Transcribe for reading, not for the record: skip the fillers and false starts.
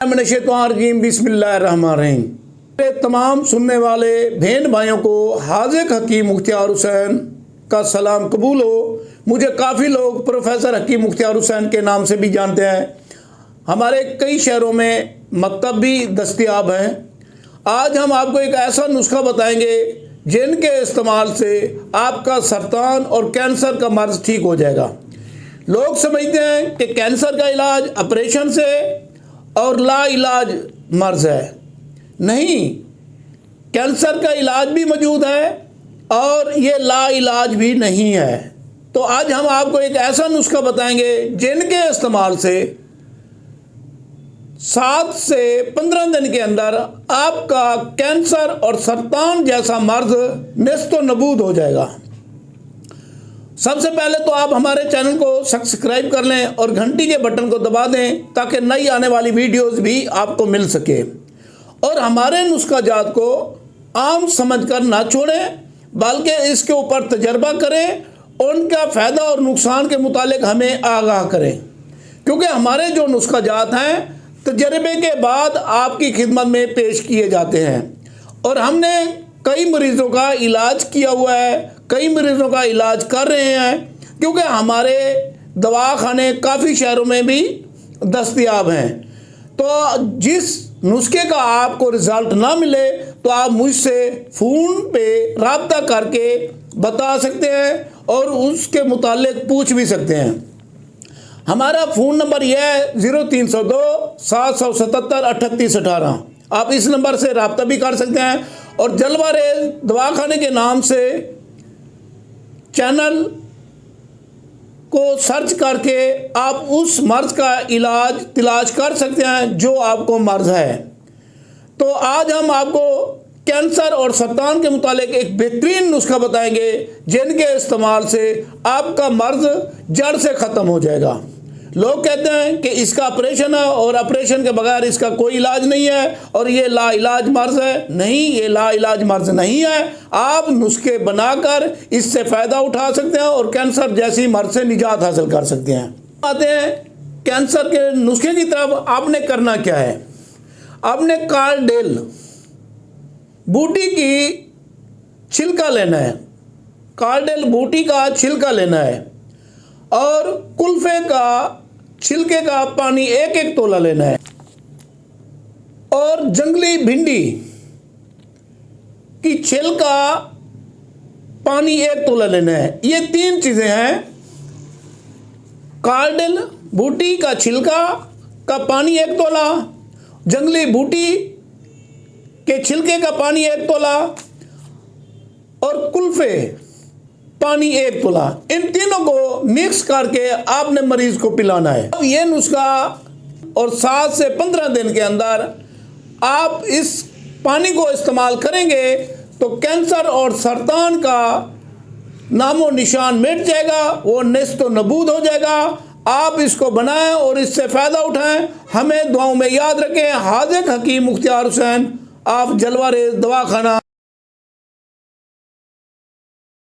मिनश्शैतानिर्रजीम बिस्मिल्लाहिर्रहमानिर्रहीम। तमाम सुनने वाले बहन भाइयों को हाज़िक हकीम मुख्तियार हुसैन का सलाम कबूल हो। मुझे काफ़ी लोग प्रोफेसर हकीम मुख्तियार हुसैन के नाम से भी जानते हैं। हमारे कई शहरों में मकतब भी दस्तयाब हैं। आज हम आपको एक ऐसा नुस्खा बताएंगे जिनके इस्तेमाल से आपका सरतान और कैंसर का मर्ज़ ठीक हो जाएगा। लोग समझते हैं कि कैंसर का इलाज ऑपरेशन से और ला इलाज मर्ज़ है। नहीं, कैंसर का इलाज भी मौजूद है और ये ला इलाज भी नहीं है। तो आज हम आपको एक ऐसा नुस्खा बताएंगे जिनके इस्तेमाल से 7 से 15 दिन के अंदर आपका कैंसर और सरतान जैसा मर्ज़ नेस्तो नबूद हो जाएगा। सबसे पहले तो आप हमारे चैनल को सब्सक्राइब कर लें और घंटी के बटन को दबा दें ताकि नई आने वाली वीडियोस भी आपको मिल सके। और हमारे नुस्खा जात को आम समझकर ना छोड़ें, बल्कि इसके ऊपर तजर्बा करें, उनका फ़ायदा और नुकसान के मुतालिक हमें आगाह करें। क्योंकि हमारे जो नुस्खा जात हैं तजर्बे के बाद आपकी खिदमत में पेश किए जाते हैं। और हमने कई मरीज़ों का इलाज किया हुआ है, कई मरीज़ों का इलाज कर रहे हैं, क्योंकि हमारे दवाखाने काफ़ी शहरों में भी दस्तयाब हैं। तो जिस नुस्खे का आपको रिज़ल्ट ना मिले तो आप मुझसे फ़ोन पे रब्ता करके बता सकते हैं और उसके मुतालिक पूछ भी सकते हैं। हमारा फ़ोन नंबर यह है 0302 777 3818। आप इस नंबर से रब्ता भी कर सकते हैं और जलवा रेज़ दवाखाने के नाम से चैनल को सर्च करके आप उस मर्ज़ का इलाज तलाश कर सकते हैं जो आपको मर्ज़ है। तो आज हम आपको कैंसर और सरतान के मुतालिक एक बेहतरीन नुस्खा बताएंगे जिनके इस्तेमाल से आपका मर्ज़ जड़ से ख़त्म हो जाएगा। लोग कहते हैं कि इसका ऑपरेशन है और ऑपरेशन के बगैर इसका कोई इलाज नहीं है और ये ला इलाज मर्ज़ है। नहीं, ये ला इलाज मर्ज़ नहीं है। आप नुस्खे बनाकर इससे फ़ायदा उठा सकते हैं और कैंसर जैसी मर्ज़ से निजात हासिल कर सकते हैं। आते हैं कैंसर के नुस्खे की तरफ। आपने करना क्या है? आपने कार्डेल बूटी की छिलका लेना है, कार्डेल बूटी का छिलका लेना है और कुल्फे का छिलके का पानी 1-1 तोला लेना है और जंगली भिंडी की छिलका पानी 1 तोला लेना है। ये 3 चीज़ें हैं। कार्डेल बूटी का छिलका का पानी 1 तोला, जंगली बूटी के छिलके का पानी 1 तोला और कुल्फे पानी 1 तोला। इन तीनों को मिक्स करके आपने मरीज को पिलाना है। अब ये नुस्खा और 7 से 15 दिन के अंदर आप इस पानी को इस्तेमाल करेंगे तो कैंसर और सरतान का नामो निशान मिट जाएगा, वो नेस्तो नबूद हो जाएगा। आप इसको बनाएं और इससे फ़ायदा उठाएं। हमें दुआओं में याद रखें। हाज़िक हकीम मुख्तियार हुसैन, आप जलवा रेज़ दवाखाना।